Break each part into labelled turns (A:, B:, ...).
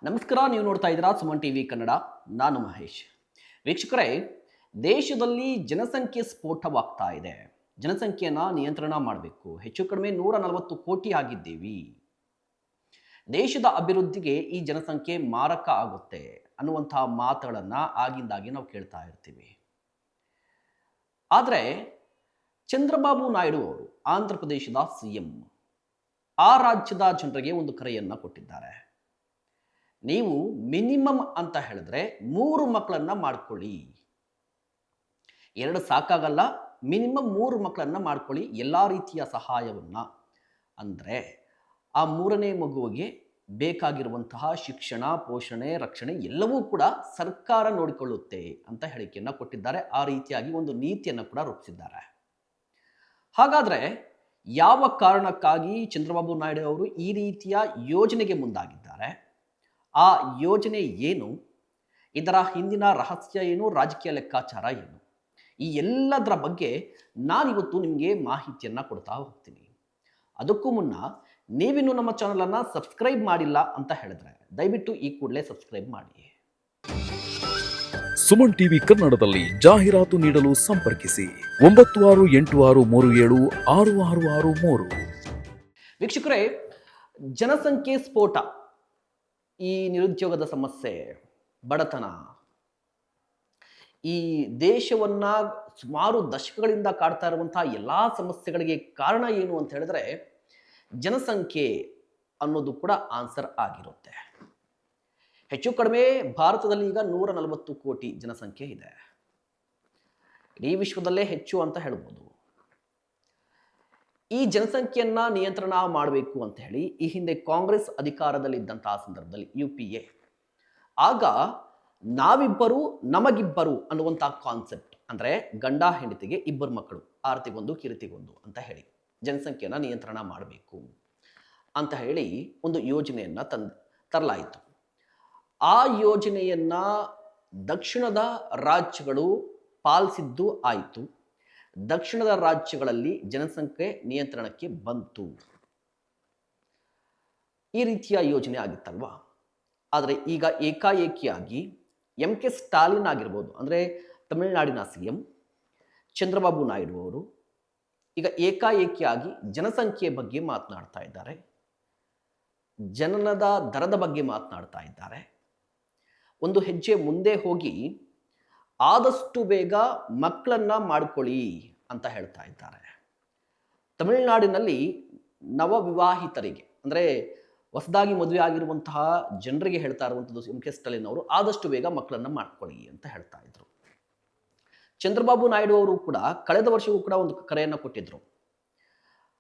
A: ನಮಸ್ಕಾರ. ನೀವು ನೋಡ್ತಾ ಇದ್ದೀರಾ ಸುಮನ್ ಟಿವಿ ಕನ್ನಡ. ನಾನು ಮಹೇಶ್. ವೀಕ್ಷಕರೇ, ದೇಶದಲ್ಲಿ ಜನಸಂಖ್ಯೆ ಸ್ಫೋಟವಾಗ್ತಾ ಇದೆ. ಜನಸಂಖ್ಯೆಯನ್ನ ನಿಯಂತ್ರಣ ಮಾಡಬೇಕು. ಹೆಚ್ಚು ಕಡಿಮೆ 140 ಕೋಟಿ ಆಗಿದ್ದೀವಿ. ದೇಶದ ಅಭಿವೃದ್ಧಿಗೆ ಈ ಜನಸಂಖ್ಯೆ ಮಾರಕ ಆಗುತ್ತೆ ಅನ್ನುವಂತಹ ಮಾತುಗಳನ್ನ ಆಗಿಂದಾಗಿ ನಾವು ಕೇಳ್ತಾ ಇರ್ತೀವಿ. ಆದರೆ ಚಂದ್ರಬಾಬು ನಾಯ್ಡು ಅವರು ಆಂಧ್ರ ಪ್ರದೇಶದ ಸಿಎಂ ಆ ರಾಜ್ಯದ ಜನರಿಗೆ ಒಂದು ಕರೆಯನ್ನ ಕೊಟ್ಟಿದ್ದಾರೆ. ನೀವು ಮಿನಿಮಮ್ ಅಂತ ಹೇಳಿದ್ರೆ 3 ಮಕ್ಕಳನ್ನ ಮಾಡ್ಕೊಳ್ಳಿ. 2 ಸಾಕಾಗಲ್ಲ, ಮಿನಿಮಮ್ 3 ಮಕ್ಕಳನ್ನ ಮಾಡ್ಕೊಳ್ಳಿ. ಎಲ್ಲ ರೀತಿಯ ಸಹಾಯವನ್ನ, ಅಂದರೆ ಆ 3ನೇ ಮಗುವಿಗೆ ಬೇಕಾಗಿರುವಂತಹ ಶಿಕ್ಷಣ, ಪೋಷಣೆ, ರಕ್ಷಣೆ ಎಲ್ಲವೂ ಕೂಡ ಸರ್ಕಾರ ನೋಡಿಕೊಳ್ಳುತ್ತೆ ಅಂತ ಹೇಳಿಕೆಯನ್ನ ಕೊಟ್ಟಿದ್ದಾರೆ. ಆ ರೀತಿಯಾಗಿ ಒಂದು ನೀತಿಯನ್ನು ಕೂಡ ರೂಪಿಸಿದ್ದಾರೆ. ಹಾಗಾದ್ರೆ ಯಾವ ಕಾರಣಕ್ಕಾಗಿ ಚಂದ್ರಬಾಬು ನಾಯ್ಡು ಅವರು ಈ ರೀತಿಯ ಯೋಜನೆಗೆ ಮುಂದಾಗಿದ್ದಾರೆ? ಆ ಯೋಜನೆ ಏನು? ಇದರ ಹಿಂದಿನ ರಹಸ್ಯ ಏನು? ರಾಜಕೀಯ ಲೆಕ್ಕಾಚಾರ ಏನು? ಈ ಎಲ್ಲದರ ಬಗ್ಗೆ ನಾನಿವತ್ತು ನಿಮಗೆ ಮಾಹಿತಿಯನ್ನು ಕೊಡ್ತಾ ಹೋಗ್ತೀನಿ. ಅದಕ್ಕೂ ಮುನ್ನ ನೀವಿನ್ನೂ ನಮ್ಮ ಚಾನಲನ್ನು ಸಬ್ಸ್ಕ್ರೈಬ್ ಮಾಡಿಲ್ಲ ಅಂತ ಹೇಳಿದ್ರೆ ದಯವಿಟ್ಟು ಈ ಕೂಡಲೇ ಸಬ್ಸ್ಕ್ರೈಬ್ ಮಾಡಿ.
B: ಸುಮನ್ ಟಿವಿ ಕನ್ನಡದಲ್ಲಿ ಜಾಹೀರಾತು ನೀಡಲು ಸಂಪರ್ಕಿಸಿ 9683766663.
A: ವೀಕ್ಷಕರೇ, ಜನಸಂಖ್ಯೆ ಸ್ಫೋಟ, ಈ ನಿರುದ್ಯೋಗದ ಸಮಸ್ಯೆ, ಬಡತನ, ಈ ದೇಶವನ್ನ ಸುಮಾರು ದಶಕಗಳಿಂದ ಕಾಡ್ತಾ ಇರುವಂತಹ ಎಲ್ಲಾ ಸಮಸ್ಯೆಗಳಿಗೆ ಕಾರಣ ಏನು ಅಂತ ಹೇಳಿದ್ರೆ ಜನಸಂಖ್ಯೆ ಅನ್ನೋದು ಕೂಡ ಆನ್ಸರ್ ಆಗಿರುತ್ತೆ. ಹೆಚ್ಚು ಕಡಿಮೆ ಭಾರತದಲ್ಲಿ ಈಗ 140 ಕೋಟಿ ಜನಸಂಖ್ಯೆ ಇದೆ. ಇಡೀ ವಿಶ್ವದಲ್ಲೇ ಹೆಚ್ಚು ಅಂತ ಹೇಳ್ಬೋದು. ಈ ಜನಸಂಖ್ಯೆಯನ್ನ ನಿಯಂತ್ರಣ ಮಾಡಬೇಕು ಅಂತ ಹೇಳಿ ಈ ಹಿಂದೆ ಕಾಂಗ್ರೆಸ್ ಅಧಿಕಾರದಲ್ಲಿದ್ದಂತಹ ಸಂದರ್ಭದಲ್ಲಿ UPA, ಆಗ ನಾವಿಬ್ಬರು ನಮಗಿಬ್ಬರು ಅನ್ನುವಂತಹ ಕಾನ್ಸೆಪ್ಟ್, ಅಂದ್ರೆ ಗಂಡ ಹೆಂಡತಿಗೆ 2 ಮಕ್ಕಳು, ಆರ್ತಿಗೊಂದು ಕಿರಿತಿಗೊಂದು ಅಂತ ಹೇಳಿ ಜನಸಂಖ್ಯೆಯನ್ನ ನಿಯಂತ್ರಣ ಮಾಡಬೇಕು ಅಂತ ಹೇಳಿ ಒಂದು ಯೋಜನೆಯನ್ನ ತರಲಾಯಿತು. ಆ ಯೋಜನೆಯನ್ನ ದಕ್ಷಿಣದ ರಾಜ್ಯಗಳು ಪಾಲಿಸಿದ್ದು ಆಯಿತು. ದಕ್ಷಿಣದ ರಾಜ್ಯಗಳಲ್ಲಿ ಜನಸಂಖ್ಯೆ ನಿಯಂತ್ರಣಕ್ಕೆ ಬಂತು. ಈ ರೀತಿಯ ಯೋಜನೆ ಆಗಿತ್ತಲ್ವಾ? ಆದರೆ ಈಗ ಏಕಾಏಕಿಯಾಗಿ MK ಸ್ಟಾಲಿನ್ ಆಗಿರ್ಬೋದು, ಅಂದರೆ ತಮಿಳುನಾಡಿನ CM ಚಂದ್ರಬಾಬು ನಾಯ್ಡು ಅವರು ಈಗ ಏಕಾಏಕಿಯಾಗಿ ಜನಸಂಖ್ಯೆ ಬಗ್ಗೆ ಮಾತನಾಡ್ತಾ ಇದ್ದಾರೆ. ಜನನದ ದರದ ಬಗ್ಗೆ ಮಾತನಾಡ್ತಾ ಇದ್ದಾರೆ. ಒಂದು ಹೆಜ್ಜೆ ಮುಂದೆ ಹೋಗಿ ಆದಷ್ಟು ಬೇಗ ಮಕ್ಕಳನ್ನ ಮಾಡ್ಕೊಳ್ಳಿ ಅಂತ ಹೇಳ್ತಾ ಇದ್ದಾರೆ. ತಮಿಳುನಾಡಿನಲ್ಲಿ ನವವಿವಾಹಿತರಿಗೆ, ಅಂದರೆ ಹೊಸದಾಗಿ ಮದುವೆ ಆಗಿರುವಂತಹ ಜನರಿಗೆ ಹೇಳ್ತಾ ಇರುವಂಥದ್ದು MK ಸ್ಟಾಲಿನ್ ಅವರು ಆದಷ್ಟು ಬೇಗ ಮಕ್ಕಳನ್ನ ಮಾಡ್ಕೊಳ್ಳಿ ಅಂತ ಹೇಳ್ತಾ ಇದ್ರು. ಚಂದ್ರಬಾಬು ನಾಯ್ಡು ಅವರು ಕೂಡ ಕಳೆದ ವರ್ಷವೂ ಕೂಡ ಒಂದು ಕರೆಯನ್ನು ಕೊಟ್ಟಿದ್ರು.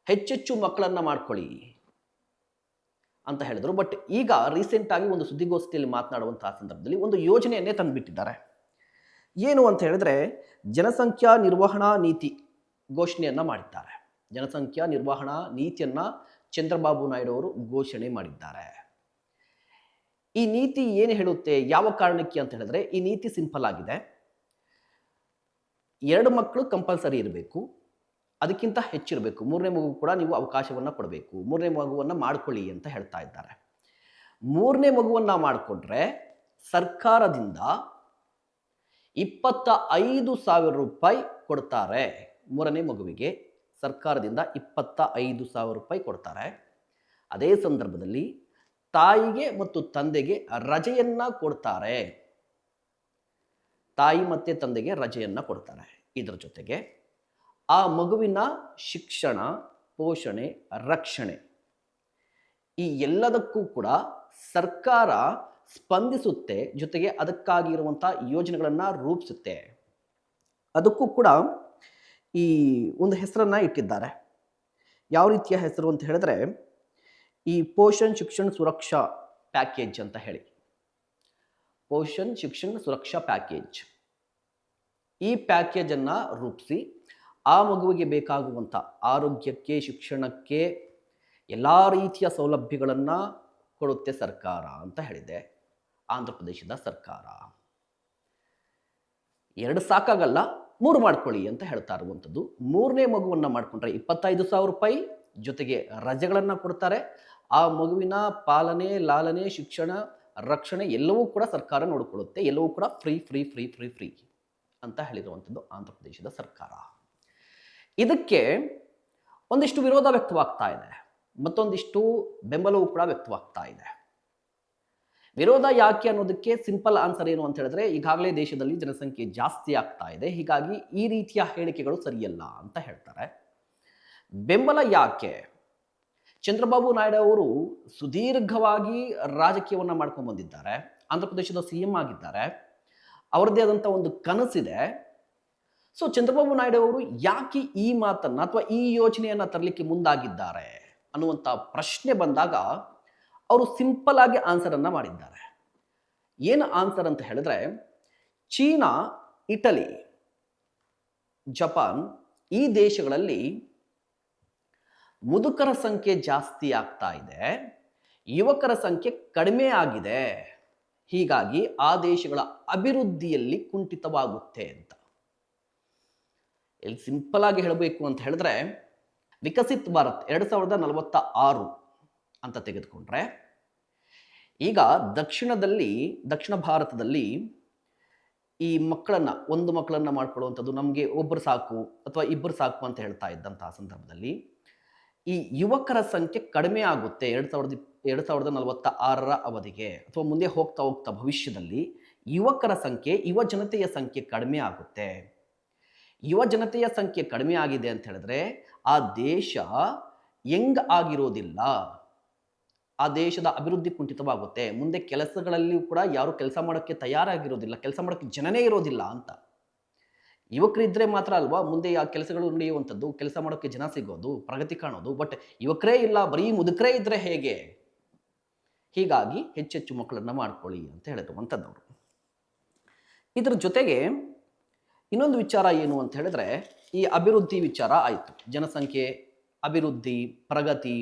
A: ಹೆಚ್ಚೆಚ್ಚು ಮಕ್ಕಳನ್ನ ಮಾಡ್ಕೊಳ್ಳಿ ಅಂತ ಹೇಳಿದ್ರು. ಬಟ್ ಈಗ ರೀಸೆಂಟ್ ಆಗಿ ಒಂದು ಸುದ್ದಿಗೋಷ್ಠಿಯಲ್ಲಿ ಮಾತನಾಡುವಂತಹ ಸಂದರ್ಭದಲ್ಲಿ ಒಂದು ಯೋಜನೆಯನ್ನೇ ತಂದುಬಿಟ್ಟಿದ್ದಾರೆ. ಏನು ಅಂತ ಹೇಳಿದ್ರೆ ಜನಸಂಖ್ಯಾ ನಿರ್ವಹಣಾ ನೀತಿ ಘೋಷಣೆಯನ್ನ ಮಾಡಿದ್ದಾರೆ. ಜನಸಂಖ್ಯಾ ನಿರ್ವಹಣಾ ನೀತಿಯನ್ನ ಚಂದ್ರಬಾಬು ನಾಯ್ಡು ಅವರು ಘೋಷಣೆ ಮಾಡಿದ್ದಾರೆ. ಈ ನೀತಿ ಏನು ಹೇಳುತ್ತೆ, ಯಾವ ಕಾರಣಕ್ಕೆ ಅಂತ ಹೇಳಿದ್ರೆ ಈ ನೀತಿ ಸಿಂಪಲ್ ಆಗಿದೆ. 2 ಮಕ್ಕಳು ಕಂಪಲ್ಸರಿ ಇರಬೇಕು, ಅದಕ್ಕಿಂತ ಹೆಚ್ಚಿರಬೇಕು. 3ನೇ ಮಗು ಕೂಡ ನೀವು ಅವಕಾಶವನ್ನ ಕೊಡಬೇಕು. 3ನೇ ಮಗುವನ್ನ ಮಾಡ್ಕೊಳ್ಳಿ ಅಂತ ಹೇಳ್ತಾ ಇದ್ದಾರೆ. 3ನೇ ಮಗುವನ್ನ ಮಾಡಿಕೊಂಡ್ರೆ ಸರ್ಕಾರದಿಂದ 25,000 ರೂಪಾಯಿ ಕೊಡ್ತಾರೆ. 3ನೇ ಮಗುವಿಗೆ ಸರ್ಕಾರದಿಂದ 25,000 ರೂಪಾಯಿ ಕೊಡ್ತಾರೆ. ಅದೇ ಸಂದರ್ಭದಲ್ಲಿ ತಾಯಿಗೆ ಮತ್ತು ತಂದೆಗೆ ರಜೆಯನ್ನ ಕೊಡ್ತಾರೆ. ತಾಯಿ ಮತ್ತೆ ತಂದೆಗೆ ರಜೆಯನ್ನ ಕೊಡ್ತಾರೆ. ಇದರ ಜೊತೆಗೆ ಆ ಮಗುವಿನ ಶಿಕ್ಷಣ, ಪೋಷಣೆ, ರಕ್ಷಣೆ ಈ ಎಲ್ಲದಕ್ಕೂ ಕೂಡ ಸರ್ಕಾರ ಸ್ಪಂದಿಸುತ್ತೆ. ಜೊತೆಗೆ ಅದಕ್ಕಾಗಿರುವಂತಹ ಯೋಜನೆಗಳನ್ನ ರೂಪಿಸುತ್ತೆ. ಅದಕ್ಕೂ ಕೂಡ ಈ ಒಂದು ಹೆಸರನ್ನ ಇಟ್ಟಿದ್ದಾರೆ. ಯಾವ ರೀತಿಯ ಹೆಸರು ಅಂತ ಹೇಳಿದ್ರೆ ಈ ಪೋಷಣ್ ಶಿಕ್ಷಣ ಸುರಕ್ಷಾ ಪ್ಯಾಕೇಜ್ ಅಂತ ಹೇಳಿ, ಪೋಷಣ್ ಶಿಕ್ಷಣ ಸುರಕ್ಷಾ ಪ್ಯಾಕೇಜ್. ಈ ಪ್ಯಾಕೇಜ್ ಅನ್ನ ರೂಪಿಸಿ ಆ ಮಗುವಿಗೆ ಬೇಕಾಗುವಂಥ ಆರೋಗ್ಯಕ್ಕೆ, ಶಿಕ್ಷಣಕ್ಕೆ ಎಲ್ಲ ರೀತಿಯ ಸೌಲಭ್ಯಗಳನ್ನ ಕೊಡುತ್ತೆ ಸರ್ಕಾರ ಅಂತ ಹೇಳಿದೆ ಆಂಧ್ರ ಪ್ರದೇಶದ ಸರ್ಕಾರ. 2 ಸಾಕಾಗಲ್ಲ, 3 ಮಾಡ್ಕೊಳ್ಳಿ ಅಂತ ಹೇಳ್ತಾ ಇರುವಂಥದ್ದು. 3ನೇ ಮಗುವನ್ನ ಮಾಡ್ಕೊಂಡ್ರೆ 25,000 ರೂಪಾಯಿ, ಜೊತೆಗೆ ರಜೆಗಳನ್ನು ಕೊಡ್ತಾರೆ. ಆ ಮಗುವಿನ ಪಾಲನೆ, ಲಾಲನೆ, ಶಿಕ್ಷಣ, ರಕ್ಷಣೆ ಎಲ್ಲವೂ ಕೂಡ ಸರ್ಕಾರ ನೋಡಿಕೊಳ್ಳುತ್ತೆ, ಎಲ್ಲವೂ ಕೂಡ free free free free free ಅಂತ ಹೇಳಿರುವಂಥದ್ದು ಆಂಧ್ರ ಪ್ರದೇಶದ ಸರ್ಕಾರ. ಇದಕ್ಕೆ ಒಂದಿಷ್ಟು ವಿರೋಧ ವ್ಯಕ್ತವಾಗ್ತಾ ಇದೆ, ಮತ್ತೊಂದಿಷ್ಟು ಬೆಂಬಲವೂ ಕೂಡ ವ್ಯಕ್ತವಾಗ್ತಾ ಇದೆ. ವಿರೋಧ ಯಾಕೆ ಅನ್ನೋದಕ್ಕೆ ಸಿಂಪಲ್ ಆನ್ಸರ್ ಏನು ಅಂತ ಹೇಳಿದ್ರೆ, ಈಗಾಗಲೇ ದೇಶದಲ್ಲಿ ಜನಸಂಖ್ಯೆ ಜಾಸ್ತಿ ಆಗ್ತಾ ಇದೆ, ಹೀಗಾಗಿ ಈ ರೀತಿಯ ಹೇಳಿಕೆಗಳು ಸರಿಯಲ್ಲ ಅಂತ ಹೇಳ್ತಾರೆ. ಬೆಂಬಲ ಯಾಕೆ? ಚಂದ್ರಬಾಬು ನಾಯ್ಡು ಅವರು ಸುದೀರ್ಘವಾಗಿ ರಾಜಕೀಯವನ್ನು ಮಾಡ್ಕೊಂಡು ಬಂದಿದ್ದಾರೆ, ಆಂಧ್ರ ಪ್ರದೇಶದ CM ಆಗಿದ್ದಾರೆ, ಅವರದ್ದೇ ಆದಂಥ ಒಂದು ಕನಸಿದೆ. ಸೊ ಚಂದ್ರಬಾಬು ನಾಯ್ಡು ಅವರು ಯಾಕೆ ಈ ಮಾತನ್ನು ಅಥವಾ ಈ ಯೋಜನೆಯನ್ನು ತರಲಿಕ್ಕೆ ಮುಂದಾಗಿದ್ದಾರೆ ಅನ್ನುವಂಥ ಪ್ರಶ್ನೆ ಬಂದಾಗ ಅವರು ಸಿಂಪಲ್ ಆಗಿ ಆನ್ಸರನ್ನು ಮಾಡಿದ್ದಾರೆ. ಏನು ಆನ್ಸರ್ ಅಂತ ಹೇಳಿದ್ರೆ, ಚೀನಾ, ಇಟಲಿ, ಜಪಾನ್ ಈ ದೇಶಗಳಲ್ಲಿ ಮುದುಕರ ಸಂಖ್ಯೆ ಜಾಸ್ತಿ ಆಗ್ತಾ ಇದೆ, ಯುವಕರ ಸಂಖ್ಯೆ ಕಡಿಮೆ ಆಗಿದೆ, ಹೀಗಾಗಿ ಆ ದೇಶಗಳ ಅಭಿವೃದ್ಧಿಯಲ್ಲಿ ಕುಂಠಿತವಾಗುತ್ತೆ ಅಂತ. ಇಲ್ಲಿ ಸಿಂಪಲ್ ಆಗಿ ಹೇಳಬೇಕು ಅಂತ ಹೇಳಿದ್ರೆ, ವಿಕಸಿತ್ ಭಾರತ್ 2046 ಅಂತ ತೆಗೆದುಕೊಂಡ್ರೆ, ಈಗ ದಕ್ಷಿಣ ಭಾರತದಲ್ಲಿ ಈ ಒಂದು ಮಕ್ಕಳನ್ನ ಮಾಡ್ಕೊಳ್ಳುವಂಥದ್ದು ನಮಗೆ ಒಬ್ಬರು ಸಾಕು ಅಥವಾ ಇಬ್ಬರು ಸಾಕು ಅಂತ ಹೇಳ್ತಾ ಇದ್ದಂತಹ ಸಂದರ್ಭದಲ್ಲಿ ಈ ಯುವಕರ ಸಂಖ್ಯೆ ಕಡಿಮೆ ಆಗುತ್ತೆ 2046 ಅವಧಿಗೆ, ಅಥವಾ ಮುಂದೆ ಹೋಗ್ತಾ ಹೋಗ್ತಾ ಭವಿಷ್ಯದಲ್ಲಿ ಯುವ ಜನತೆಯ ಸಂಖ್ಯೆ ಕಡಿಮೆ ಆಗುತ್ತೆ. ಯುವ ಜನತೆಯ ಸಂಖ್ಯೆ ಕಡಿಮೆ ಆಗಿದೆ ಅಂತ ಹೇಳಿದ್ರೆ ಆ ದೇಶ ಯಂಗ್ ಆಗಿರೋದಿಲ್ಲ, ಆ ದೇಶದ ಅಭಿವೃದ್ಧಿ ಕುಂಠಿತವಾಗುತ್ತೆ. ಮುಂದೆ ಕೆಲಸಗಳಲ್ಲಿಯೂ ಕೂಡ ಯಾರು ಕೆಲಸ ಮಾಡೋಕ್ಕೆ ತಯಾರಾಗಿರೋದಿಲ್ಲ, ಕೆಲಸ ಮಾಡೋಕ್ಕೆ ಜನನೇ ಇರೋದಿಲ್ಲ ಅಂತ. ಯುವಕರಿದ್ದರೆ ಮಾತ್ರ ಅಲ್ವಾ ಮುಂದೆ ಆ ಕೆಲಸಗಳು ನಡೆಯುವಂಥದ್ದು, ಕೆಲಸ ಮಾಡೋಕ್ಕೆ ಜನ ಸಿಗೋದು, ಪ್ರಗತಿ ಕಾಣೋದು. ಬಟ್ ಯುವಕರೇ ಇಲ್ಲ, ಬರೀ ಮುದುಕರೇ ಇದ್ದರೆ ಹೇಗೆ? ಹೀಗಾಗಿ ಹೆಚ್ಚೆಚ್ಚು ಮಕ್ಕಳನ್ನು ಮಾಡ್ಕೊಳ್ಳಿ ಅಂತ ಹೇಳಿರುವಂಥದ್ದವರು. ಇದರ ಜೊತೆಗೆ ಇನ್ನೊಂದು ವಿಚಾರ ಏನು ಅಂತ ಹೇಳಿದ್ರೆ, ಈ ಅಭಿವೃದ್ಧಿ ವಿಚಾರ ಆಯಿತು. ಜನಸಂಖ್ಯೆ, ಅಭಿವೃದ್ಧಿ, ಪ್ರಗತಿ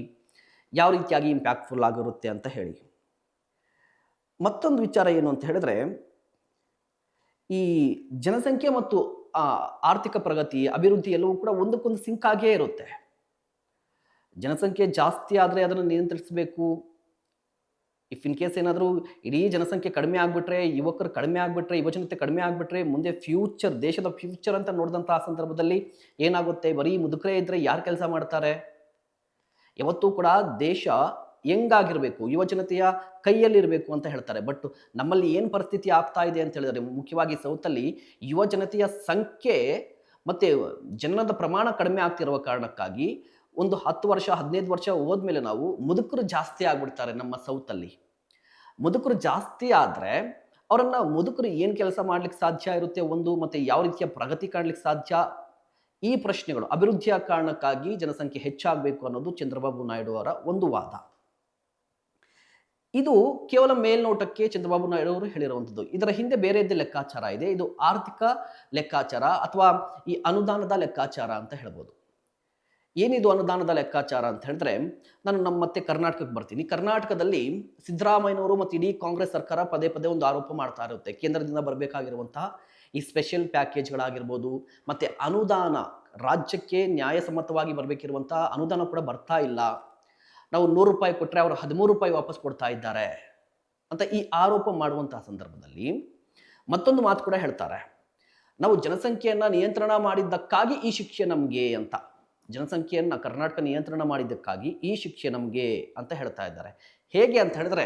A: ಯಾವ ರೀತಿಯಾಗಿ ಇಂಪ್ಯಾಕ್ಟ್ಫುಲ್ ಆಗಿರುತ್ತೆ ಅಂತ ಹೇಳಿ. ಮತ್ತೊಂದು ವಿಚಾರ ಏನು ಅಂತ ಹೇಳಿದ್ರೆ, ಈ ಜನಸಂಖ್ಯೆ ಮತ್ತು ಆರ್ಥಿಕ ಪ್ರಗತಿ, ಅಭಿವೃದ್ಧಿ ಎಲ್ಲವೂ ಕೂಡ ಒಂದಕ್ಕೊಂದು ಸಿಂಕ್ ಆಗೇ ಇರುತ್ತೆ. ಜನಸಂಖ್ಯೆ ಜಾಸ್ತಿ ಆದರೆ ಅದನ್ನು ನಿಯಂತ್ರಿಸಬೇಕು. ಇಫ್ ಇನ್ ಕೇಸ್ ಏನಾದರೂ ಇಡೀ ಜನಸಂಖ್ಯೆ ಕಡಿಮೆ ಆಗಿಬಿಟ್ರೆ, ಯುವಕರು ಕಡಿಮೆ ಆಗಿಬಿಟ್ರೆ, ಯುವಜನತೆ ಕಡಿಮೆ ಆಗಿಬಿಟ್ರೆ, ಮುಂದೆ ದೇಶದ ಫ್ಯೂಚರ್ ಅಂತ ನೋಡಿದಂತಹ ಸಂದರ್ಭದಲ್ಲಿ ಏನಾಗುತ್ತೆ? ಬರೀ ಮುದುಕರೇ ಇದ್ದರೆ ಯಾರು ಕೆಲಸ ಮಾಡ್ತಾರೆ? ಯಾವತ್ತೂ ಕೂಡ ದೇಶ ಹೆಂಗಾಗಿರಬೇಕು, ಯುವಜನತೆಯ ಕೈಯಲ್ಲಿರಬೇಕು ಅಂತ ಹೇಳ್ತಾರೆ. ಬಟ್ ನಮ್ಮಲ್ಲಿ ಏನು ಪರಿಸ್ಥಿತಿ ಆಗ್ತಾ ಇದೆ ಅಂತ ಹೇಳಿದ್ರೆ, ಮುಖ್ಯವಾಗಿ ಸೌತಲ್ಲಿ ಯುವಜನತೆಯ ಸಂಖ್ಯೆ ಮತ್ತು ಜನನದ ಪ್ರಮಾಣ ಕಡಿಮೆ ಆಗ್ತಿರುವ ಕಾರಣಕ್ಕಾಗಿ ಒಂದು 10 ವರ್ಷ 15 ವರ್ಷ ಹೋದ್ಮೇಲೆ ನಾವು ಮುದುಕರು ಜಾಸ್ತಿ ಆಗ್ಬಿಡ್ತಾರೆ ನಮ್ಮ ಸೌತಲ್ಲಿ. ಮುದುಕರು ಜಾಸ್ತಿ ಆದರೆ ಮುದುಕರು ಏನು ಕೆಲಸ ಮಾಡ್ಲಿಕ್ಕೆ ಸಾಧ್ಯ ಇರುತ್ತೆ ಒಂದು, ಮತ್ತು ಯಾವ ರೀತಿಯ ಪ್ರಗತಿ ಕಾಣಲಿಕ್ಕೆ ಸಾಧ್ಯ, ಈ ಪ್ರಶ್ನೆಗಳು ಅಭಿವೃದ್ಧಿಯ ಕಾರಣಕ್ಕಾಗಿ ಜನಸಂಖ್ಯೆ ಹೆಚ್ಚಾಗಬೇಕು ಅನ್ನೋದು ಚಂದ್ರಬಾಬು ನಾಯ್ಡು ಅವರ ಒಂದು ವಾದ. ಇದು ಕೇವಲ ಮೇಲ್ನೋಟಕ್ಕೆ ಚಂದ್ರಬಾಬು ನಾಯ್ಡು ಅವರು ಹೇಳಿರುವಂಥದ್ದು. ಇದರ ಹಿಂದೆ ಬೇರೆಯದ್ದೇ ಲೆಕ್ಕಾಚಾರ ಇದೆ. ಇದು ಆರ್ಥಿಕ ಲೆಕ್ಕಾಚಾರ ಅಥವಾ ಈ ಅನುದಾನದ ಲೆಕ್ಕಾಚಾರ ಅಂತ ಹೇಳ್ಬೋದು. ಏನಿದು ಅನುದಾನದ ಲೆಕ್ಕಾಚಾರ ಅಂತ ಹೇಳಿದ್ರೆ, ನಾನು ಮತ್ತೆ ಕರ್ನಾಟಕಕ್ಕೆ ಬರ್ತೀನಿ. ಕರ್ನಾಟಕದಲ್ಲಿ ಸಿದ್ದರಾಮಯ್ಯನವರು ಮತ್ತು ಇಡೀ ಕಾಂಗ್ರೆಸ್ ಸರ್ಕಾರ ಪದೇ ಪದೇ ಒಂದು ಆರೋಪ ಮಾಡ್ತಾ ಇರುತ್ತೆ. ಕೇಂದ್ರದಿಂದ ಬರಬೇಕಾಗಿರುವಂತಹ ಈ ಸ್ಪೆಷಲ್ ಪ್ಯಾಕೇಜ್ಗಳಾಗಿರ್ಬೋದು, ಮತ್ತು ಅನುದಾನ ರಾಜ್ಯಕ್ಕೆ ನ್ಯಾಯಸಮ್ಮತವಾಗಿ ಬರಬೇಕಿರುವಂತಹ ಅನುದಾನ ಕೂಡ ಬರ್ತಾ ಇಲ್ಲ, ನಾವು 100 ರೂಪಾಯಿ ಕೊಟ್ಟರೆ ಅವರು 13 ರೂಪಾಯಿ ವಾಪಸ್ ಕೊಡ್ತಾ ಇದ್ದಾರೆ ಅಂತ ಈ ಆರೋಪ ಮಾಡುವಂತಹ ಸಂದರ್ಭದಲ್ಲಿ ಮತ್ತೊಂದು ಮಾತು ಕೂಡ ಹೇಳ್ತಾರೆ, ನಾವು ಜನಸಂಖ್ಯೆಯನ್ನು ನಿಯಂತ್ರಣ ಮಾಡಿದ್ದಕ್ಕಾಗಿ ಈ ಶಿಕ್ಷೆ ನಮಗೆ ಅಂತ. ಜನಸಂಖ್ಯೆಯನ್ನು ಕರ್ನಾಟಕ ನಿಯಂತ್ರಣ ಮಾಡಿದ್ದಕ್ಕಾಗಿ ಈ ಶಿಕ್ಷೆ ನಮಗೆ ಅಂತ ಹೇಳ್ತಾ ಇದ್ದಾರೆ. ಹೇಗೆ ಅಂತ ಹೇಳಿದ್ರೆ,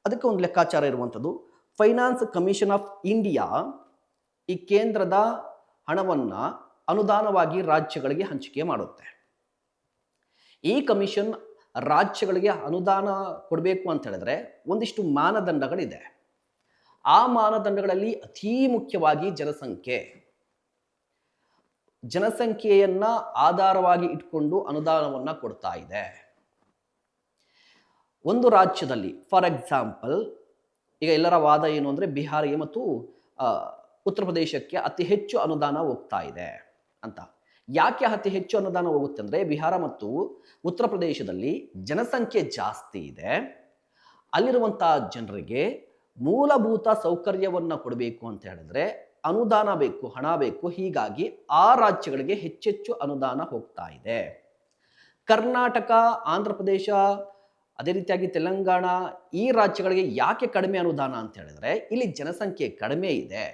A: ಅದಕ್ಕೆ ಒಂದು ಲೆಕ್ಕಾಚಾರ ಇರುವಂಥದ್ದು. ಫೈನಾನ್ಸ್ ಕಮಿಷನ್ ಆಫ್ ಇಂಡಿಯಾ ಈ ಕೇಂದ್ರದ ಹಣವನ್ನು ಅನುದಾನವಾಗಿ ರಾಜ್ಯಗಳಿಗೆ ಹಂಚಿಕೆ ಮಾಡುತ್ತೆ. ಈ ಕಮಿಷನ್ ರಾಜ್ಯಗಳಿಗೆ ಅನುದಾನ ಕೊಡಬೇಕು ಅಂತ ಹೇಳಿದ್ರೆ ಒಂದಿಷ್ಟು ಮಾನದಂಡಗಳಿದೆ. ಆ ಮಾನದಂಡಗಳಲ್ಲಿ ಅತೀ ಮುಖ್ಯವಾಗಿ ಜನಸಂಖ್ಯೆಯನ್ನ ಆಧಾರವಾಗಿ ಇಟ್ಕೊಂಡು ಅನುದಾನವನ್ನು ಕೊಡ್ತಾ ಇದೆ. ಒಂದು ರಾಜ್ಯದಲ್ಲಿ ಫಾರ್ ಎಕ್ಸಾಂಪಲ್, ಈಗ ಎಲ್ಲರ ವಾದ ಏನು ಅಂದರೆ ಬಿಹಾರಿಗೆ ಮತ್ತು ಉತ್ತರ ಪ್ರದೇಶಕ್ಕೆ ಅತಿ ಹೆಚ್ಚು ಅನುದಾನ ಹೋಗ್ತಾ ಇದೆ ಅಂತ. ಯಾಕೆ ಅತಿ ಹೆಚ್ಚು ಅನುದಾನ ಹೋಗುತ್ತೆ ಅಂದರೆ, ಬಿಹಾರ ಮತ್ತು ಉತ್ತರ ಪ್ರದೇಶದಲ್ಲಿ ಜನಸಂಖ್ಯೆ ಜಾಸ್ತಿ ಇದೆ, ಅಲ್ಲಿರುವಂತಹ ಜನರಿಗೆ ಮೂಲಭೂತ ಸೌಕರ್ಯವನ್ನು ಕೊಡಬೇಕು ಅಂತ ಹೇಳಿದ್ರೆ ಅನುದಾನ ಬೇಕು, ಹಣ ಬೇಕು. ಹೀಗಾಗಿ ಆ ರಾಜ್ಯಗಳಿಗೆ ಹೆಚ್ಚೆಚ್ಚು ಅನುದಾನ ಹೋಗ್ತಾ ಇದೆ. ಕರ್ನಾಟಕ, ಆಂಧ್ರ ಪ್ರದೇಶ, ಅದೇ ರೀತಿಯಾಗಿ ತೆಲಂಗಾಣ, ಈ ರಾಜ್ಯಗಳಿಗೆ ಯಾಕೆ ಕಡಿಮೆ ಅನುದಾನ ಅಂತ ಹೇಳಿದ್ರೆ ಇಲ್ಲಿ ಜನಸಂಖ್ಯೆ ಕಡಿಮೆ ಇದೆ.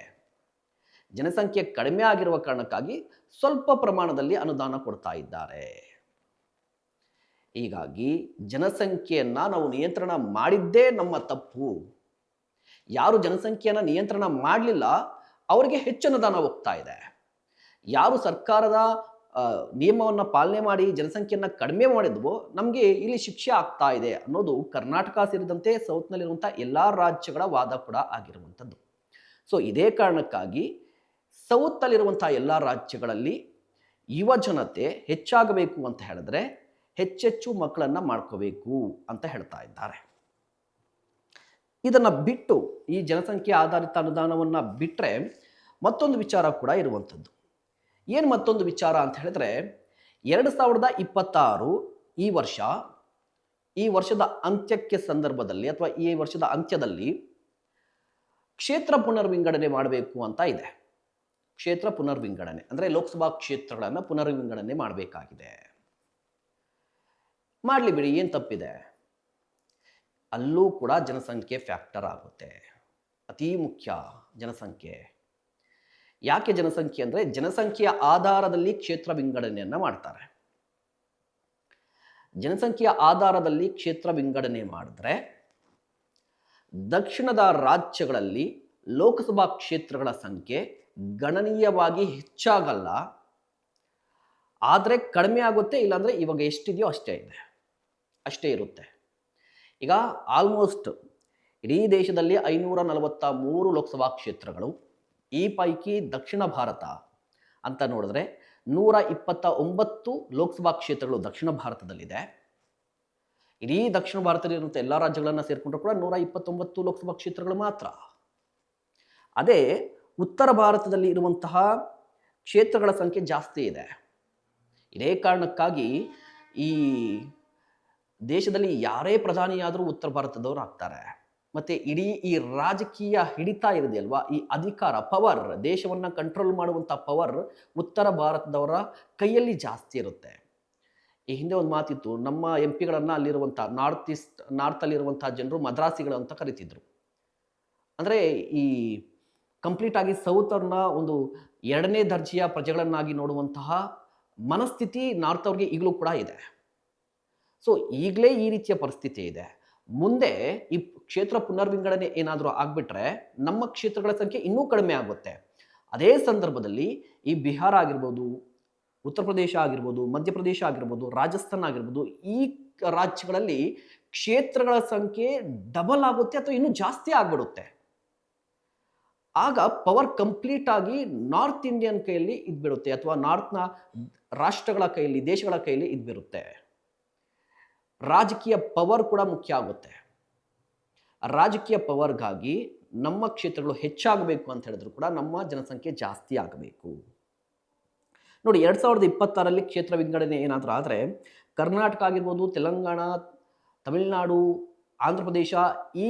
A: ಜನಸಂಖ್ಯೆ ಕಡಿಮೆ ಆಗಿರುವ ಕಾರಣಕ್ಕಾಗಿ ಸ್ವಲ್ಪ ಪ್ರಮಾಣದಲ್ಲಿ ಅನುದಾನ ಕೊಡ್ತಾ ಇದ್ದಾರೆ. ಹೀಗಾಗಿ ಜನಸಂಖ್ಯೆಯನ್ನ ನಾವು ನಿಯಂತ್ರಣ ಮಾಡಿದ್ದೇ ನಮ್ಮ ತಪ್ಪು. ಯಾರು ಜನಸಂಖ್ಯೆಯನ್ನು ನಿಯಂತ್ರಣ ಮಾಡಲಿಲ್ಲ ಅವರಿಗೆ ಹೆಚ್ಚು ಅನುದಾನ ಹೋಗ್ತಾ ಇದೆ. ಯಾರು ಸರ್ಕಾರದ ನಿಯಮವನ್ನು ಪಾಲನೆ ಮಾಡಿ ಜನಸಂಖ್ಯೆಯನ್ನು ಕಡಿಮೆ ಮಾಡಿದ್ವೋ ನಮಗೆ ಇಲ್ಲಿ ಶಿಕ್ಷೆ ಆಗ್ತಾ ಇದೆ ಅನ್ನೋದು ಕರ್ನಾಟಕ ಸೇರಿದಂತೆ ಸೌತ್ನಲ್ಲಿರುವಂಥ ಎಲ್ಲ ರಾಜ್ಯಗಳ ವಾದ ಕೂಡ ಆಗಿರುವಂಥದ್ದು. ಸೊ ಇದೇ ಕಾರಣಕ್ಕಾಗಿ ಸೌತಲ್ಲಿರುವಂಥ ಎಲ್ಲ ರಾಜ್ಯಗಳಲ್ಲಿ ಯುವ ಜನತೆ ಹೆಚ್ಚಾಗಬೇಕು ಅಂತ ಹೇಳಿದ್ರೆ ಹೆಚ್ಚೆಚ್ಚು ಮಕ್ಕಳನ್ನು ಮಾಡ್ಕೋಬೇಕು ಅಂತ ಹೇಳ್ತಾ ಇದ್ದಾರೆ. ಇದನ್ನು ಬಿಟ್ಟು ಈ ಜನಸಂಖ್ಯೆ ಆಧಾರಿತ ಅನುದಾನವನ್ನು ಬಿಟ್ಟರೆ ಮತ್ತೊಂದು ವಿಚಾರ ಕೂಡ ಇರುವಂಥದ್ದು. ಏನು ಮತ್ತೊಂದು ವಿಚಾರ ಅಂತ ಹೇಳಿದ್ರೆ 2026 ಈ ವರ್ಷದ ಅಂತ್ಯಕ್ಕೆ ಸಂದರ್ಭದಲ್ಲಿ ಅಥವಾ ಈ ವರ್ಷದ ಅಂತ್ಯದಲ್ಲಿ ಕ್ಷೇತ್ರ ಪುನರ್ವಿಂಗಡಣೆ ಮಾಡಬೇಕು ಅಂತ ಇದೆ. ಕ್ಷೇತ್ರ ಪುನರ್ವಿಂಗಡಣೆ ಅಂದರೆ ಲೋಕಸಭಾ ಕ್ಷೇತ್ರಗಳನ್ನು ಪುನರ್ವಿಂಗಡಣೆ ಮಾಡಬೇಕಾಗಿದೆ. ಮಾಡಲಿ ಬಿಡಿ, ಏನು ತಪ್ಪಿದೆ? ಅಲ್ಲೂ ಕೂಡ ಜನಸಂಖ್ಯೆ ಫ್ಯಾಕ್ಟರ್ ಆಗುತ್ತೆ. ಅತೀ ಮುಖ್ಯ ಜನಸಂಖ್ಯೆ. ಯಾಕೆ ಜನಸಂಖ್ಯೆ ಅಂದರೆ ಜನಸಂಖ್ಯೆಯ ಆಧಾರದಲ್ಲಿ ಕ್ಷೇತ್ರ ವಿಂಗಡಣೆಯನ್ನು ಮಾಡ್ತಾರೆ. ಜನಸಂಖ್ಯೆಯ ಆಧಾರದಲ್ಲಿ ಕ್ಷೇತ್ರ ವಿಂಗಡಣೆ ಮಾಡಿದ್ರೆ ದಕ್ಷಿಣದ ರಾಜ್ಯಗಳಲ್ಲಿ ಲೋಕಸಭಾ ಕ್ಷೇತ್ರಗಳ ಸಂಖ್ಯೆ ಗಣನೀಯವಾಗಿ ಹೆಚ್ಚಾಗಲ್ಲ, ಆದರೆ ಕಡಿಮೆ ಆಗುತ್ತೆ. ಇಲ್ಲಾಂದರೆ ಇವಾಗ ಎಷ್ಟಿದೆಯೋ ಅಷ್ಟೇ ಇರುತ್ತೆ. ಈಗ ಆಲ್ಮೋಸ್ಟ್ ಇಡೀ ದೇಶದಲ್ಲಿ 543 ಲೋಕಸಭಾ ಕ್ಷೇತ್ರಗಳು. ಈ ಪೈಕಿ ದಕ್ಷಿಣ ಭಾರತ ಅಂತ ನೋಡಿದ್ರೆ 129 ಲೋಕಸಭಾ ಕ್ಷೇತ್ರಗಳು ದಕ್ಷಿಣ ಭಾರತದಲ್ಲಿದೆ. ಇಡೀ ದಕ್ಷಿಣ ಭಾರತದಲ್ಲಿರುವಂಥ ಎಲ್ಲ ರಾಜ್ಯಗಳನ್ನು ಸೇರಿಕೊಂಡ್ರೂ ಕೂಡ 129 ಲೋಕಸಭಾ ಕ್ಷೇತ್ರಗಳು ಮಾತ್ರ. ಅದೇ ಉತ್ತರ ಭಾರತದಲ್ಲಿ ಇರುವಂತಹ ಕ್ಷೇತ್ರಗಳ ಸಂಖ್ಯೆ ಜಾಸ್ತಿ ಇದೆ. ಇದೇ ಕಾರಣಕ್ಕಾಗಿ ಈ ದೇಶದಲ್ಲಿ ಯಾರೇ ಪ್ರಧಾನಿಯಾದರೂ ಉತ್ತರ ಭಾರತದವರು ಆಗ್ತಾರೆ. ಮತ್ತು ಇಡೀ ಈ ರಾಜಕೀಯ ಹಿಡಿತ ಇರೋದಲ್ವಾ, ಈ ಅಧಿಕಾರ, ಪವರ್, ದೇಶವನ್ನು ಕಂಟ್ರೋಲ್ ಮಾಡುವಂಥ ಪವರ್ ಉತ್ತರ ಭಾರತದವರ ಕೈಯಲ್ಲಿ ಜಾಸ್ತಿ ಇರುತ್ತೆ. ಈ ಹಿಂದೆ ಒಂದು ಮಾತಿತ್ತು, ನಮ್ಮ ಎಂ ಪಿಗಳನ್ನು ಅಲ್ಲಿರುವಂಥ ನಾರ್ತಲ್ಲಿರುವಂಥ ಜನರು ಮದ್ರಾಸಿಗಳು ಅಂತ ಕರಿತಿದ್ರು. ಅಂದರೆ ಈ ಕಂಪ್ಲೀಟಾಗಿ ಸೌತರ್ನ ಒಂದು 2ನೇ ದರ್ಜೆಯ ಪ್ರಜೆಗಳನ್ನಾಗಿ ನೋಡುವಂತಹ ಮನಸ್ಥಿತಿ ನಾರ್ತ್ ಅವ್ರಿಗೆ ಈಗಲೂ ಕೂಡ ಇದೆ. ಸೊ ಈಗಲೇ ಈ ರೀತಿಯ ಪರಿಸ್ಥಿತಿ ಇದೆ. ಮುಂದೆ ಈ ಕ್ಷೇತ್ರ ಪುನರ್ವಿಂಗಡಣೆ ಏನಾದರೂ ಆಗಿಬಿಟ್ರೆ ನಮ್ಮ ಕ್ಷೇತ್ರಗಳ ಸಂಖ್ಯೆ ಇನ್ನೂ ಕಡಿಮೆ ಆಗುತ್ತೆ. ಅದೇ ಸಂದರ್ಭದಲ್ಲಿ ಈ ಬಿಹಾರ ಆಗಿರ್ಬೋದು, ಉತ್ತರ ಪ್ರದೇಶ ಆಗಿರ್ಬೋದು, ಮಧ್ಯಪ್ರದೇಶ ಆಗಿರ್ಬೋದು, ರಾಜಸ್ಥಾನ ಆಗಿರ್ಬೋದು, ಈ ರಾಜ್ಯಗಳಲ್ಲಿ ಕ್ಷೇತ್ರಗಳ ಸಂಖ್ಯೆ ಡಬಲ್ ಆಗುತ್ತೆ ಅಥವಾ ಇನ್ನೂ ಜಾಸ್ತಿ ಆಗಿಬಿಡುತ್ತೆ. ಆಗ ಪವರ್ ಕಂಪ್ಲೀಟ್ ಆಗಿ ನಾರ್ತ್ ಇಂಡಿಯನ್ ಕೈಯಲ್ಲಿ ಇದ್ಬಿಡುತ್ತೆ, ಅಥವಾ ನಾರ್ತ್ನ ರಾಷ್ಟ್ರಗಳ ಕೈಯಲ್ಲಿ, ದೇಶಗಳ ಕೈಯಲ್ಲಿ ಇದ್ಬಿರುತ್ತೆ. ರಾಜಕೀಯ ಪವರ್ ಕೂಡ ಮುಖ್ಯ ಆಗುತ್ತೆ. ರಾಜಕೀಯ ಪವರ್ಗಾಗಿ ನಮ್ಮ ಕ್ಷೇತ್ರಗಳು ಹೆಚ್ಚಾಗಬೇಕು ಅಂತ ಹೇಳಿದ್ರು ಕೂಡ ನಮ್ಮ ಜನಸಂಖ್ಯೆ ಜಾಸ್ತಿ ಆಗಬೇಕು. ನೋಡಿ, 2026 ಕ್ಷೇತ್ರ ವಿಂಗಡಣೆ ಏನಾದರೂ ಆದರೆ ಕರ್ನಾಟಕ ಆಗಿರ್ಬೋದು, ತೆಲಂಗಾಣ, ತಮಿಳುನಾಡು, ಆಂಧ್ರ ಪ್ರದೇಶ ಈ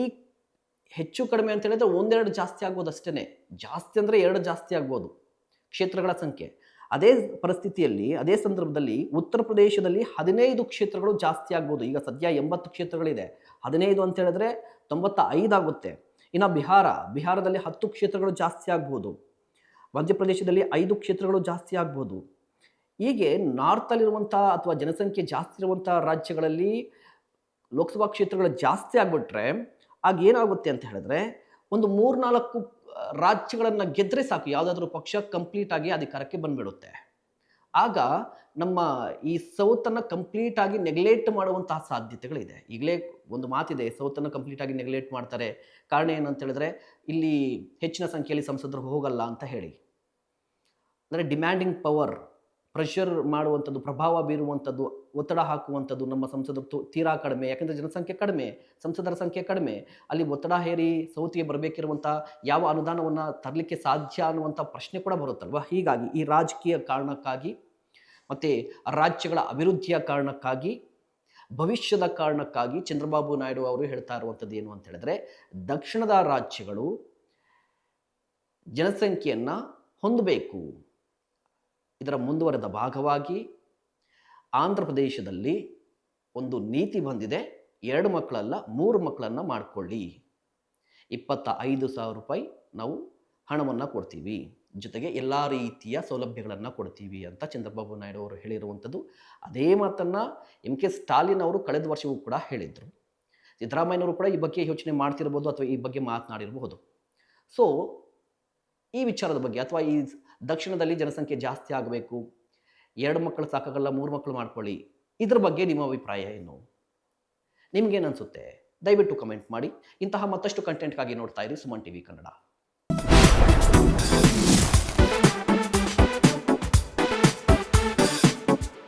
A: ಹೆಚ್ಚು ಕಡಿಮೆ ಅಂತ ಹೇಳಿದ್ರೆ 1-2 ಜಾಸ್ತಿ ಆಗ್ಬೋದು ಅಷ್ಟೇ. ಜಾಸ್ತಿ ಅಂದರೆ 2 ಜಾಸ್ತಿ ಆಗ್ಬೋದು ಕ್ಷೇತ್ರಗಳ ಸಂಖ್ಯೆ. ಅದೇ ಪರಿಸ್ಥಿತಿಯಲ್ಲಿ, ಅದೇ ಸಂದರ್ಭದಲ್ಲಿ ಉತ್ತರ ಪ್ರದೇಶದಲ್ಲಿ 15 ಕ್ಷೇತ್ರಗಳು ಜಾಸ್ತಿ ಆಗ್ಬೋದು. ಈಗ ಸದ್ಯ 80 ಕ್ಷೇತ್ರಗಳಿದೆ. 15 ಅಂತ ಹೇಳಿದ್ರೆ 95 ಆಗುತ್ತೆ. ಇನ್ನು ಬಿಹಾರದಲ್ಲಿ 10 ಕ್ಷೇತ್ರಗಳು ಜಾಸ್ತಿ ಆಗ್ಬೋದು. ಮಧ್ಯಪ್ರದೇಶದಲ್ಲಿ 5 ಕ್ಷೇತ್ರಗಳು ಜಾಸ್ತಿ ಆಗ್ಬೋದು. ಹೀಗೆ ನಾರ್ತಲ್ಲಿರುವಂಥ ಅಥವಾ ಜನಸಂಖ್ಯೆ ಜಾಸ್ತಿ ಇರುವಂಥ ರಾಜ್ಯಗಳಲ್ಲಿ ಲೋಕಸಭಾ ಕ್ಷೇತ್ರಗಳು ಜಾಸ್ತಿ ಆಗಿಬಿಟ್ರೆ ಆಗ ಏನಾಗುತ್ತೆ ಅಂತ ಹೇಳಿದ್ರೆ ಒಂದು 3-4 ರಾಜ್ಯಗಳನ್ನು ಗೆದ್ದರೆ ಸಾಕು, ಯಾವುದಾದ್ರೂ ಪಕ್ಷ ಕಂಪ್ಲೀಟ್ ಆಗಿ ಅಧಿಕಾರಕ್ಕೆ ಬಂದ್ಬಿಡುತ್ತೆ. ಆಗ ನಮ್ಮ ಈ ಸೌತನ್ನು ಕಂಪ್ಲೀಟ್ ಆಗಿ ನೆಗ್ಲೆಕ್ಟ್ ಮಾಡುವಂತಹ ಸಾಧ್ಯತೆಗಳಿದೆ. ಈಗಲೇ ಒಂದು ಮಾತಿದೆ, ಸೌತನ್ನು ಕಂಪ್ಲೀಟ್ ಆಗಿ ನೆಗ್ಲೆಕ್ಟ್ ಮಾಡ್ತಾರೆ. ಕಾರಣ ಏನಂತ ಹೇಳಿದ್ರೆ ಇಲ್ಲಿ ಹೆಚ್ಚಿನ ಸಂಖ್ಯೆಯಲ್ಲಿ ಸಂಸದರು ಹೋಗಲ್ಲ ಅಂತ ಹೇಳಿ. ಅಂದರೆ ಡಿಮ್ಯಾಂಡಿಂಗ್ ಪವರ್, ಪ್ರೆಷರ್ ಮಾಡುವಂಥದ್ದು, ಪ್ರಭಾವ ಬೀರುವಂಥದ್ದು, ಒತ್ತಡ ಹಾಕುವಂಥದ್ದು ನಮ್ಮ ಸಂಸದರು ತೀರಾ ಕಡಿಮೆ. ಯಾಕಂದರೆ ಜನಸಂಖ್ಯೆ ಕಡಿಮೆ, ಸಂಸದರ ಸಂಖ್ಯೆ ಕಡಿಮೆ. ಅಲ್ಲಿ ಒತ್ತಡ ಹೇರಿ ಸೌತಿಗೆ ಬರಬೇಕಿರುವಂಥ ಯಾವ ಅನುದಾನವನ್ನು ತರಲಿಕ್ಕೆ ಸಾಧ್ಯ ಅನ್ನುವಂಥ ಪ್ರಶ್ನೆ ಕೂಡ ಬರುತ್ತಲ್ವ. ಹೀಗಾಗಿ ಈ ರಾಜಕೀಯ ಕಾರಣಕ್ಕಾಗಿ ಮತ್ತು ರಾಜ್ಯಗಳ ಅಭಿವೃದ್ಧಿಯ ಕಾರಣಕ್ಕಾಗಿ, ಭವಿಷ್ಯದ ಕಾರಣಕ್ಕಾಗಿ ಚಂದ್ರಬಾಬು ನಾಯ್ಡು ಅವರು ಹೇಳ್ತಾ ಇರುವಂಥದ್ದು ಏನು ಅಂತ ಹೇಳಿದ್ರೆ ದಕ್ಷಿಣದ ರಾಜ್ಯಗಳು ಜನಸಂಖ್ಯೆಯನ್ನು ಹೊಂದಬೇಕು. ಇದರ ಮುಂದುವರೆದ ಭಾಗವಾಗಿ ಆಂಧ್ರ ಪ್ರದೇಶದಲ್ಲಿ ಒಂದು ನೀತಿ ಬಂದಿದೆ. 2 ಮಕ್ಕಳಲ್ಲ 3 ಮಕ್ಕಳನ್ನು ಮಾಡಿಕೊಳ್ಳಿ, 25,000 ರೂಪಾಯಿ ನಾವು ಹಣವನ್ನು ಕೊಡ್ತೀವಿ, ಜೊತೆಗೆ ಎಲ್ಲ ರೀತಿಯ ಸೌಲಭ್ಯಗಳನ್ನು ಕೊಡ್ತೀವಿ ಅಂತ ಚಂದ್ರಬಾಬು ನಾಯ್ಡು ಅವರು ಹೇಳಿರುವಂಥದ್ದು. ಅದೇ ಮಾತನ್ನು ಎಂ.ಕೆ. ಸ್ಟಾಲಿನ್ ಅವರು ಕಳೆದ ವರ್ಷವೂ ಕೂಡ ಹೇಳಿದರು. ಸಿದ್ದರಾಮಯ್ಯನವರು ಕೂಡ ಈ ಬಗ್ಗೆ ಯೋಚನೆ ಮಾಡ್ತಿರ್ಬೋದು ಅಥವಾ ಈ ಬಗ್ಗೆ ಮಾತನಾಡಿರಬಹುದು. ಸೊ ಈ ವಿಚಾರದ ಬಗ್ಗೆ ಅಥವಾ ಈ ದಕ್ಷಿಣದಲ್ಲಿ ಜನಸಂಖ್ಯೆ ಜಾಸ್ತಿ ಆಗಬೇಕು, 2 ಮಕ್ಕಳು ಸಾಕಾಗಲ್ಲ 3 ಮಕ್ಕಳು ಮಾಡ್ಕೊಳ್ಳಿ, ಇದ್ರ ಬಗ್ಗೆ ನಿಮ್ಮ ಅಭಿಪ್ರಾಯ ಏನು? ನಿಮಗೇನು ಅನಿಸುತ್ತೆ? ದಯವಿಟ್ಟು ಕಮೆಂಟ್ ಮಾಡಿ. ಇಂತಹ ಮತ್ತಷ್ಟು ಕಂಟೆಂಟ್ಗಾಗಿ ನೋಡ್ತಾ ಇರಿ ಸುಮನ್ ಟಿವಿ ಕನ್ನಡ.